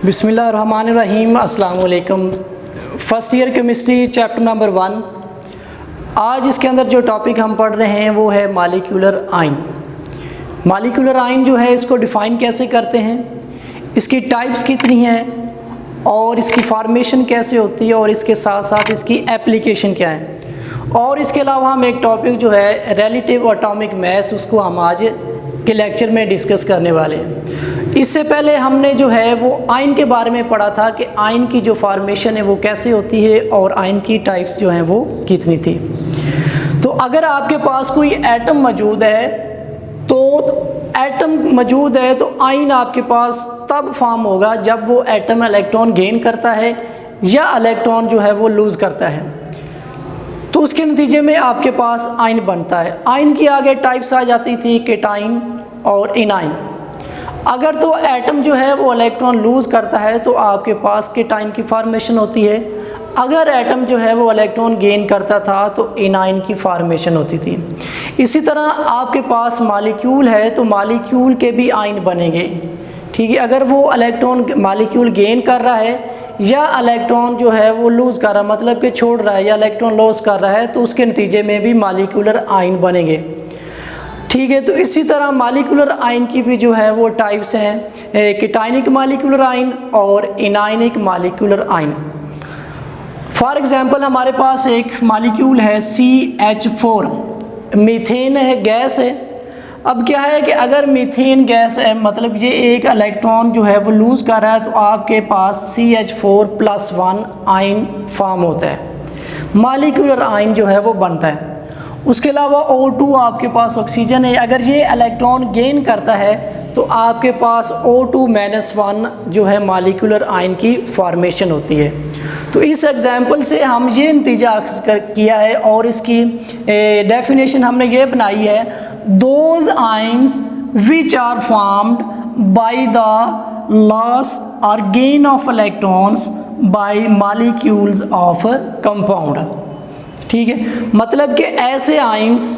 बिस्मिल्लाहिर्रहमानिर्रहीम। अस्सलाम वालेकुम। First year chemistry chapter number 1। आज इसके अंदर जो टॉपिक हम पढ़ रहे हैं वो है मॉलिक्यूलर आयन। मॉलिक्यूलर आयन जो है इसको डिफ़ाइन कैसे करते हैं, इसकी टाइप्स कितनी हैं और इसकी फार्मेशन कैसे होती है और इसके साथ साथ इसकी एप्लीकेशन क्या है। और इसके अलावा हम एक टॉपिक जो है रिलेटिव एटॉमिक मास उसको हम आज के लेक्चर में डिस्कस करने वाले हैं। इससे पहले हमने जो है वो आयन के बारे में पढ़ा था कि आयन की जो फार्मेशन है वो कैसे होती है और आयन की टाइप्स जो हैं वो कितनी थी। तो अगर आपके पास कोई एटम मौजूद है तो आयन आपके पास तब फॉर्म होगा जब वो एटम इलेक्ट्रॉन गेन करता है या इलेक्ट्रॉन जो है वो लूज़ करता है, तो उसके नतीजे में आपके पास आयन बनता है। आयन की आगे टाइप्स आ जाती थी केटाइन और एनाइन। अगर तो एटम जो है वो इलेक्ट्रॉन लूज़ करता है तो आपके पास केटाइन की फार्मेशन होती है। अगर एटम जो है वो इलेक्ट्रॉन गेन करता था तो एनाइन की फार्मेशन होती थी। इसी तरह आपके पास मॉलिक्यूल है तो मॉलिक्यूल के भी आयन बनेंगे, ठीक है। अगर वो इलेक्ट्रॉन मॉलिक्यूल गेन कर रहा है या इलेक्ट्रॉन जो है वो लूज़ कर रहा है, मतलब कि छोड़ रहा है या इलेक्ट्रॉन लॉस कर रहा है, तो उसके नतीजे में भी मॉलिक्यूलर आयन बनेंगे, ठीक है। तो इसी तरह मॉलिक्यूलर आयन की भी जो है वो टाइप्स हैं, केटाइनिक मॉलिक्यूलर आयन और anionic molecular ion. For example हमारे पास एक मॉलिक्यूल है CH4, मीथेन है, गैस है। अब क्या है कि अगर मीथेन गैस है, मतलब ये एक इलेक्ट्रॉन जो है वो लूज़ कर रहा है, तो आपके पास CH4+1 आयन फॉर्म होता है, मॉलिक्यूलर आयन जो है वो बनता है। उसके अलावा O2 आपके पास ऑक्सीजन है। अगर ये इलेक्ट्रॉन गेन करता है तो आपके पास O2-1 जो है मॉलिक्यूलर आयन की फॉर्मेशन होती है। तो इस एग्जांपल से हम ये नतीजा अक्सर किया है और इसकी डेफिनेशन हमने ये बनाई है, those ions which are formed by the loss और gain of electrons by molecules of compound, ठीक है। मतलब कि ऐसे आयन्स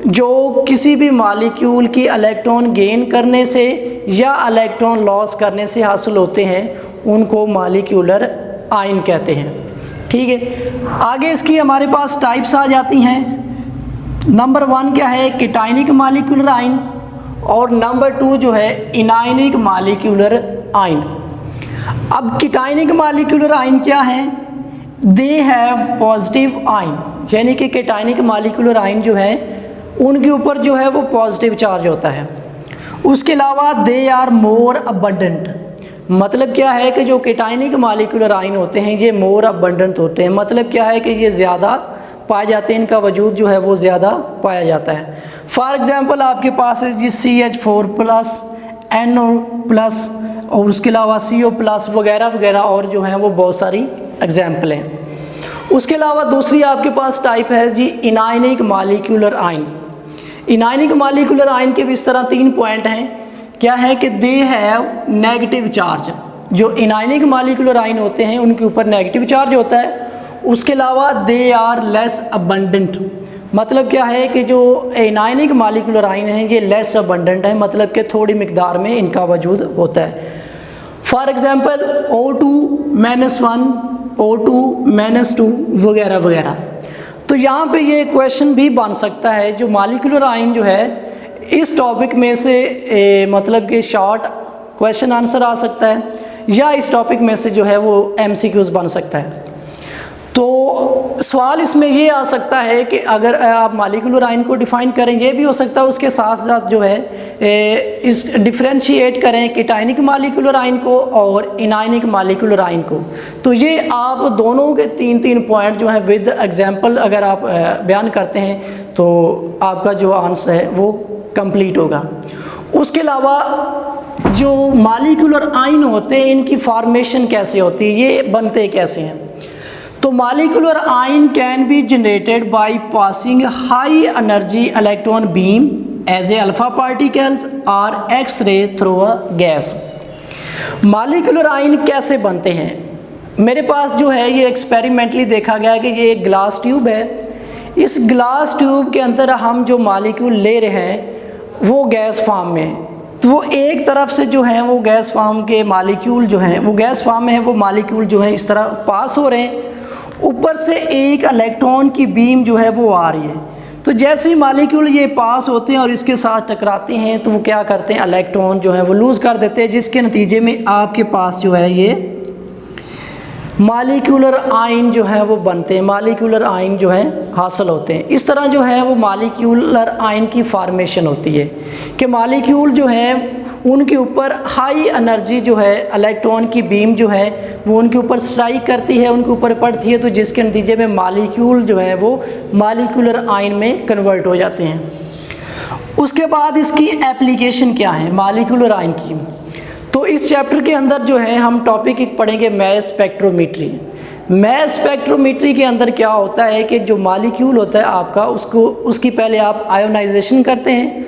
जो किसी भी मॉलिक्यूल की इलेक्ट्रॉन गेन करने से या इलेक्ट्रॉन लॉस करने से हासिल होते हैं उनको मॉलिक्यूलर आयन कहते हैं, ठीक है। आगे इसकी हमारे पास टाइप्स आ जाती हैं। नंबर 1 क्या है, केटाइनिक मॉलिक्यूलर आयन, और नंबर 2 जो है एनाइनिक मॉलिक्यूलर आयन। अब केटाइनिक मॉलिक्यूलर आयन क्या है, दे हैव पॉजिटिव आयन, यानी कि केटाइनिक मॉलिक्यूलर आयन जो है उनके ऊपर जो है वो पॉजिटिव चार्ज होता है। उसके अलावा दे आर मोर अबंडेंट, मतलब क्या है कि जो केटाइनिक मॉलिक्यूलर आयन होते हैं ये मोर अबंडेंट होते हैं, मतलब क्या है कि ये ज़्यादा पाए जाते हैं, इनका वजूद जो है वो ज़्यादा पाया जाता है। फॉर एग्ज़ाम्पल आपके पास है जी CH4+, NO+, और उसके अलावा CO+ वगैरह वगैरह, और जो हैं वो बहुत सारी एग्जाम्पल हैं। उसके अलावा दूसरी आपके पास टाइप है जी anionic molecular ion. Anionic molecular ion के भी इस तरह 3 पॉइंट हैं। क्या है कि दे हैव नेगेटिव चार्ज, जो एनाइनिक मॉलिक्यूलर आयन होते हैं उनके ऊपर नेगेटिव चार्ज होता है। उसके अलावा दे आर लेस अबंडेंट, मतलब क्या है कि जो एनाइनिक मॉलिक्यूलर आयन हैं ये लेस अबंडेंट है, मतलब कि थोड़ी मिकदार में इनका वजूद होता है। फॉर एग्जांपल O2-1, O2-2 वगैरह वगैरह। तो यहाँ पे ये क्वेश्चन भी बन सकता है, जो मॉलिक्यूलर आयन जो है इस टॉपिक में से मतलब कि शॉर्ट क्वेश्चन आंसर आ सकता है या इस टॉपिक में से जो है वो MCQs बन सकता है। तो सवाल इसमें ये आ सकता है कि अगर आप मॉलिक्यूलर आयन को डिफ़ाइन करें, ये भी हो सकता है उसके साथ साथ जो है इस डिफ्रेंशिएट करें केटाइनिक मॉलिक्यूलर आयन को और एनाइनिक मॉलिक्यूलर आयन को। तो ये आप दोनों के 3 पॉइंट जो हैं विद एग्जांपल अगर आप बयान करते हैं तो आपका जो आंसर है वो कंप्लीट होगा। उसके अलावा जो मॉलिक्यूलर आयन होते हैं इनकी फॉर्मेशन कैसे होती है, ये बनते कैसे हैं। तो molecular ion can be generated by passing high energy electron beam as a alpha particles और x-ray through a gas. Molecular ion कैसे बनते हैं, मेरे पास जो है ये एक्सपेरिमेंटली देखा गया कि ये एक ग्लास ट्यूब है। इस ग्लास ट्यूब के अंदर हम जो मॉलिक्यूल ले रहे हैं वो गैस फॉर्म में है, तो वो एक तरफ से जो है वो गैस फॉर्म के मालिक्यूल जो हैं, वो गैस फॉर्म में है, वो मालिक्यूल जो है इस तरह पास हो रहे हैं, ऊपर से एक इलेक्ट्रॉन की बीम जो है वो आ रही है। तो जैसे ही मालिक्यूल ये पास होते हैं और इसके साथ टकराते हैं तो वो क्या करते हैं, इलेक्ट्रॉन जो है वो लूज़ कर देते हैं, जिसके नतीजे में आपके पास जो है ये मालिक्यूलर आयन जो है वो बनते हैं, मालिक्यूलर आयन जो है हासिल होते हैं। इस तरह जो है वो मालिक्यूलर आयन की फार्मेशन होती है कि मालिक्यूल जो है उनके ऊपर हाई एनर्जी जो है इलेक्ट्रॉन की बीम जो है वो उनके ऊपर स्ट्राइक करती है, उनके ऊपर पड़ती है, तो जिसके नतीजे में मालिक्यूल जो है वो मालिक्यूलर आयन में कन्वर्ट हो जाते हैं। उसके बाद इसकी एप्लीकेशन क्या है मालिक्यूलर आयन की, तो इस चैप्टर के अंदर जो है हम टॉपिक एक पढ़ेंगे मैस स्पेक्ट्रोमीट्री। मैस स्पेक्ट्रोमीट्री के अंदर क्या होता है कि जो मालिक्यूल होता है आपका उसकी पहले आप आयोनाइजेशन करते हैं,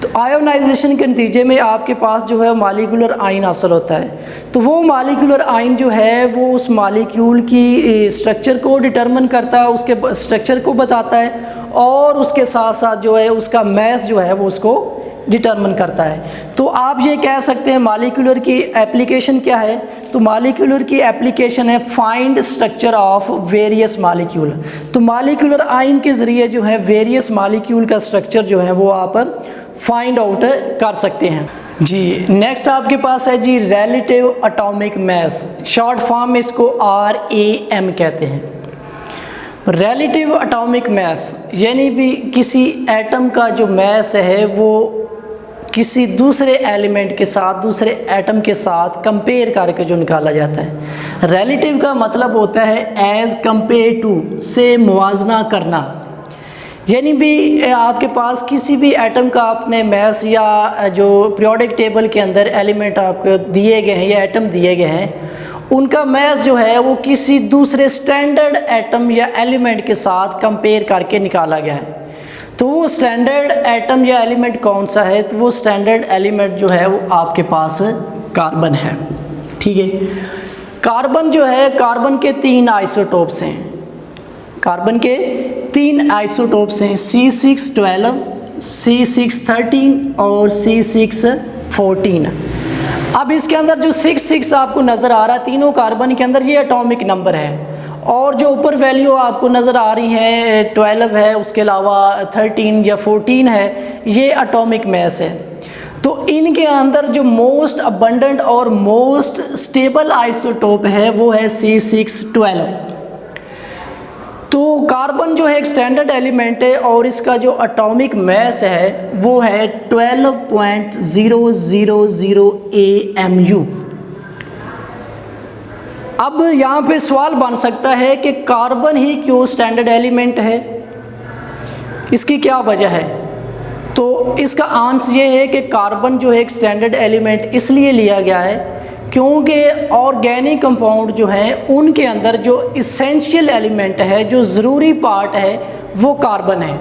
तो आयोनाइजेशन के नतीजे में आपके पास जो है मालिक्यूलर आयन हासिल होता है। तो वो मालिक्यूलर आयन जो है वो उस मालिक्यूल की स्ट्रक्चर को डिटरमिन करता है, उसके स्ट्रक्चर को बताता है, और उसके साथ साथ जो है उसका मैस जो है वो उसको डिटरमिन करता है। तो आप ये कह सकते हैं मालिक्यूलर की एप्लीकेशन क्या है, तो मालिक्यूलर की एप्लीकेशन है find structure of various molecule. तो मालिक्यूलर आयन के ज़रिए जो है वेरियस मालिक्यूल का स्ट्रक्चर जो है वो आप फाइंड आउट कर सकते हैं जी। नेक्स्ट आपके पास है जी relative atomic mass, short form में इसको RAM कहते हैं। रिलेटिव एटॉमिक मैस यानी भी किसी एटम का जो मैस है वो किसी दूसरे एलिमेंट के साथ, दूसरे एटम के साथ कंपेयर करके जो निकाला जाता है। रिलेटिव का मतलब होता है एज़ कंपेयर टू, से मुवाजना करना, यानी भी आपके पास किसी भी एटम का आपने मैस या जो पीरियोडिक टेबल के अंदर एलिमेंट आपको दिए गए हैं या एटम दिए गए हैं, उनका मैस जो है वो किसी दूसरे स्टैंडर्ड एटम या एलिमेंट के साथ कंपेयर करके निकाला गया है। तो वो स्टैंडर्ड एटम या एलिमेंट कौन सा है, तो वो स्टैंडर्ड एलिमेंट जो है वो आपके पास कार्बन है। ठीक है, कार्बन जो है, कार्बन के 3 आइसोटोप्स हैं, कार्बन के 3 आइसोटोप्स हैं, C612, C613 और C614। अब इसके अंदर जो 6 आपको नज़र आ रहा है तीनों कार्बन के अंदर, ये एटॉमिक नंबर है, और जो ऊपर वैल्यू आपको नज़र आ रही है 12 है, उसके अलावा 13 या 14 है, ये एटॉमिक मैस है। तो इनके अंदर जो मोस्ट अबंडेंट और मोस्ट स्टेबल आइसोटोप है वो है C612। तो कार्बन जो है एक स्टैंडर्ड एलिमेंट है और इसका जो एटॉमिक मैस है वो है 12.000 AMU। अब यहाँ पे सवाल बन सकता है कि कार्बन ही क्यों स्टैंडर्ड एलिमेंट है, इसकी क्या वजह है। तो इसका आंसर ये है कि कार्बन जो है एक स्टैंडर्ड एलिमेंट इसलिए लिया गया है क्योंकि ऑर्गेनिक कंपाउंड जो हैं उनके अंदर जो इसेंशियल एलिमेंट है, जो ज़रूरी पार्ट है, वो कार्बन है।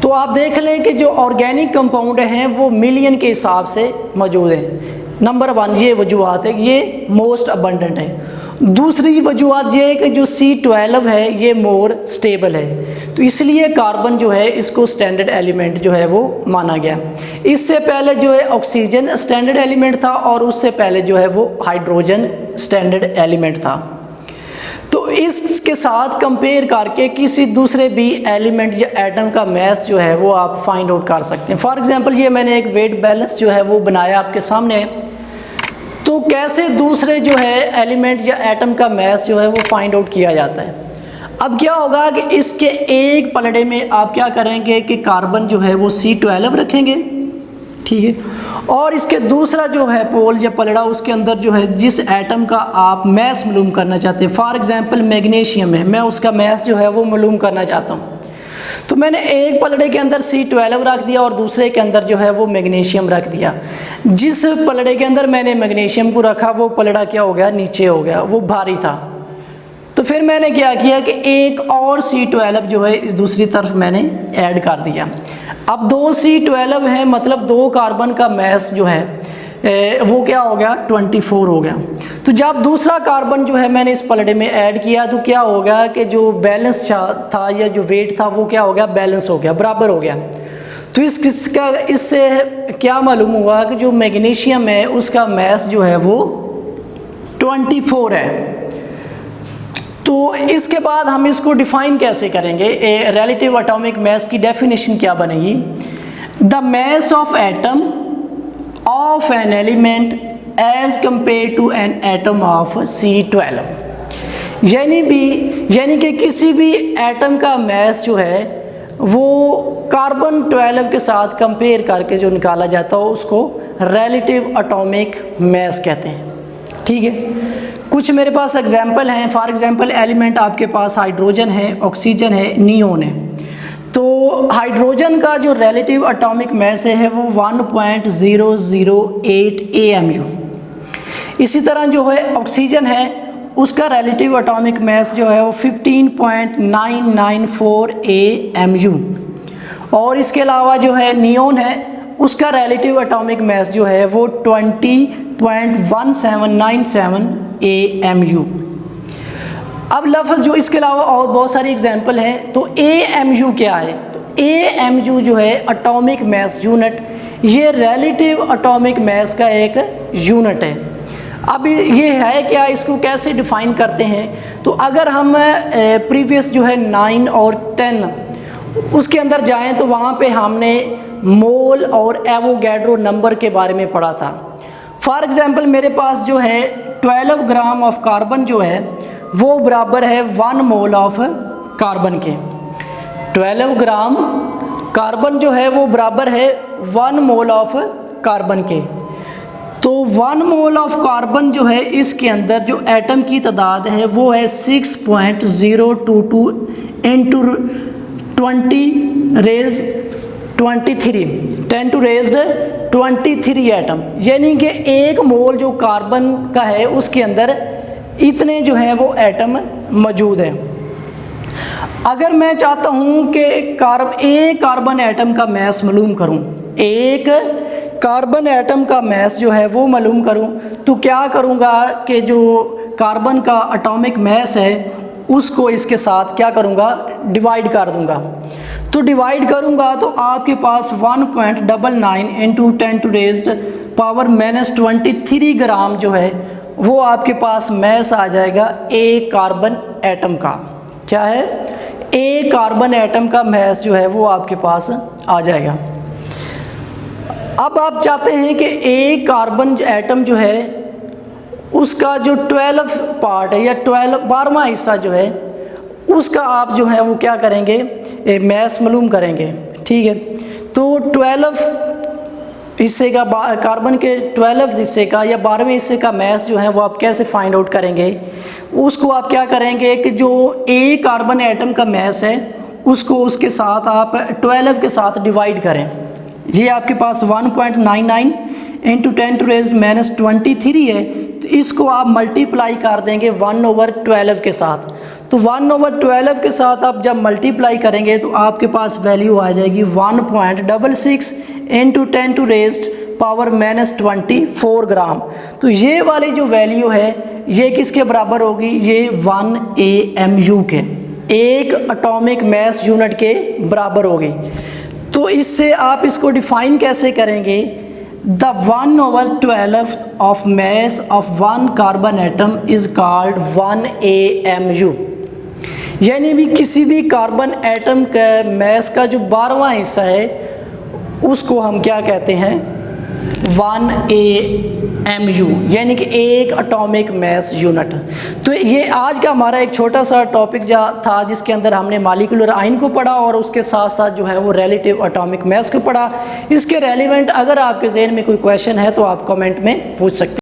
तो आप देख लें कि जो ऑर्गेनिक कंपाउंड हैं वो मिलियन के हिसाब से मौजूद हैं। नंबर 1 ये वजूहत है, ये मोस्ट अबंडेंट है। दूसरी वजूहत ये है कि जो C12 है ये मोर स्टेबल है, तो इसलिए कार्बन जो है इसको स्टैंडर्ड एलिमेंट जो है वो माना गया। इससे पहले जो है ऑक्सीजन स्टैंडर्ड एलिमेंट था और उससे पहले जो है वो हाइड्रोजन स्टैंडर्ड एलिमेंट था। तो इसके साथ कंपेयर करके किसी दूसरे भी एलिमेंट या एटम का मैस जो है वो आप फाइंड आउट कर सकते हैं। फॉर एग्जांपल ये मैंने एक वेट बैलेंस जो है वो बनाया आपके सामने। तो कैसे दूसरे जो है एलिमेंट या एटम का मैस जो है वो फाइंड आउट किया जाता है। अब क्या होगा कि इसके एक पलड़े में आप क्या करेंगे कि कार्बन जो है वो C12 रखेंगे, ठीक है, और इसके दूसरा जो है पोल या पलड़ा उसके अंदर जो है जिस एटम का आप मैस मालूम करना चाहते हैं, फॉर एग्जांपल मैग्नीशियम है, मैं उसका मैस जो है वो मालूम करना चाहता हूँ। तो मैंने एक पलड़े के अंदर C12 रख दिया और दूसरे के अंदर जो है वो मैग्नीशियम रख दिया। जिस पलड़े के अंदर मैंने मैग्नीशियम को रखा वो पलड़ा क्या हो गया, नीचे हो गया, वो भारी था। तो फिर मैंने क्या किया कि एक और C12 जो है इस दूसरी तरफ मैंने ऐड कर दिया। अब 2 C12 है, मतलब 2 कार्बन का मैस जो है वो क्या हो गया, 24 हो गया। तो जब दूसरा कार्बन जो है मैंने इस पलड़े में ऐड किया तो क्या हो गया कि जो बैलेंस था या जो वेट था वो क्या हो गया, बैलेंस हो गया, बराबर हो गया। तो इससे क्या मालूम हुआ कि जो मैग्नीशियम है उसका मास जो है वो 24 है। तो इसके बाद हम इसको डिफाइन कैसे करेंगे, रिलेटिव एटॉमिक मास की डेफिनेशन क्या बनेगी, the mass of atom of an element as compare to an atom of C12। यानी कि किसी भी एटम का मास जो है वो कार्बन 12 के साथ कंपेयर करके जो निकाला जाता है उसको रिलेटिव एटॉमिक मास कहते हैं। ठीक है, कुछ मेरे पास एग्जांपल हैं। फॉर एग्जांपल एलिमेंट आपके पास हाइड्रोजन है, ऑक्सीजन है, नियोन है। तो हाइड्रोजन का जो रिलेटिव एटॉमिक मास है वो 1.008 AMU। इसी तरह जो है ऑक्सीजन है उसका रिलेटिव एटॉमिक मास जो है वो 15.994 AMU। और इसके अलावा जो है नियोन है उसका रिलेटिव एटॉमिक मास जो है वो 20.1797 AMU। अब लफ्ज़ जो इसके अलावा और बहुत सारी एग्जांपल हैं। तो AMU क्या है, तो AMU जो है एटॉमिक मास यूनिट, ये रिलेटिव एटॉमिक मास का एक यूनिट है। अब ये है क्या, इसको कैसे डिफ़ाइन करते हैं, तो अगर हम प्रीवियस जो है 9 और 10 उसके अंदर जाएं तो वहाँ पे हमने मोल और एवोगैड्रो नंबर के बारे में पढ़ा था। फॉर एग्जांपल मेरे पास जो है 12 ग्राम ऑफ कार्बन जो है वो बराबर है 1 मोल ऑफ कार्बन के। 12 ग्राम कार्बन जो है वो बराबर है 1 मोल ऑफ कार्बन के। तो 1 मोल ऑफ कार्बन जो है इसके अंदर जो एटम की तादाद है वो है 6.022 इंटू 10⁻23 एटम। यानी कि 1 मोल जो कार्बन का है उसके अंदर इतने जो हैं वो एटम मौजूद हैं। अगर मैं चाहता हूँ कि कार्बन एटम का मास मालूम करूँ, एक कार्बन एटम का मास जो है वो मालूम करूँ, तो क्या करूँगा कि जो कार्बन का एटॉमिक मास है उसको इसके साथ क्या करूँगा, डिवाइड कर दूँगा। तो डिवाइड करूँगा तो आपके पास 1.99 इंटू 10⁻⁻23 ग्राम जो है वो आपके पास मास आ जाएगा एक कार्बन एटम का। क्या है, एक कार्बन एटम का मास जो है वो आपके पास आ जाएगा। अब आप चाहते हैं कि एक कार्बन एटम जो है उसका जो 12 पार्ट है या 12वां हिस्सा जो है उसका आप जो है वो क्या करेंगे, मास मालूम करेंगे। ठीक है, तो 12 हिस्से का कार्बन के 12 हिस्से का या 12वें हिस्से का मास जो है वो आप कैसे फाइंड आउट करेंगे, उसको आप क्या करेंगे कि जो एक कार्बन एटम का मास है उसको उसके साथ आप 12 के साथ डिवाइड करें। ये आपके पास 1.99 इंटू 10⁻23 है, तो इसको आप मल्टीप्लाई कर देंगे 1/12 के साथ। तो 1/12 के साथ आप जब मल्टीप्लाई करेंगे तो आपके पास वैल्यू आ जाएगी 1.66 इंटू 10⁻24 ग्राम। तो ये वाली जो वैल्यू है ये किसके बराबर होगी, ये 1 AMU के, एक एटॉमिक मास यूनिट के बराबर होगी। तो इससे आप इसको डिफाइन कैसे करेंगे, the 1/12 of mass of 1 carbon atom is called 1 AMU। यानी भी किसी भी कार्बन एटम का मास का जो 12वां हिस्सा है उसको हम क्या कहते हैं, 1 AMU, यानी कि एक एटॉमिक मास यूनिट। तो ये आज का हमारा एक छोटा सा टॉपिक था जिसके अंदर हमने मॉलिक्यूलर आयन को पढ़ा और उसके साथ साथ जो है वो रिलेटिव एटॉमिक मास को पढ़ा। इसके रेलिवेंट अगर आपके ज़हन में कोई क्वेश्चन है तो आप कमेंट में पूछ सकते हैं।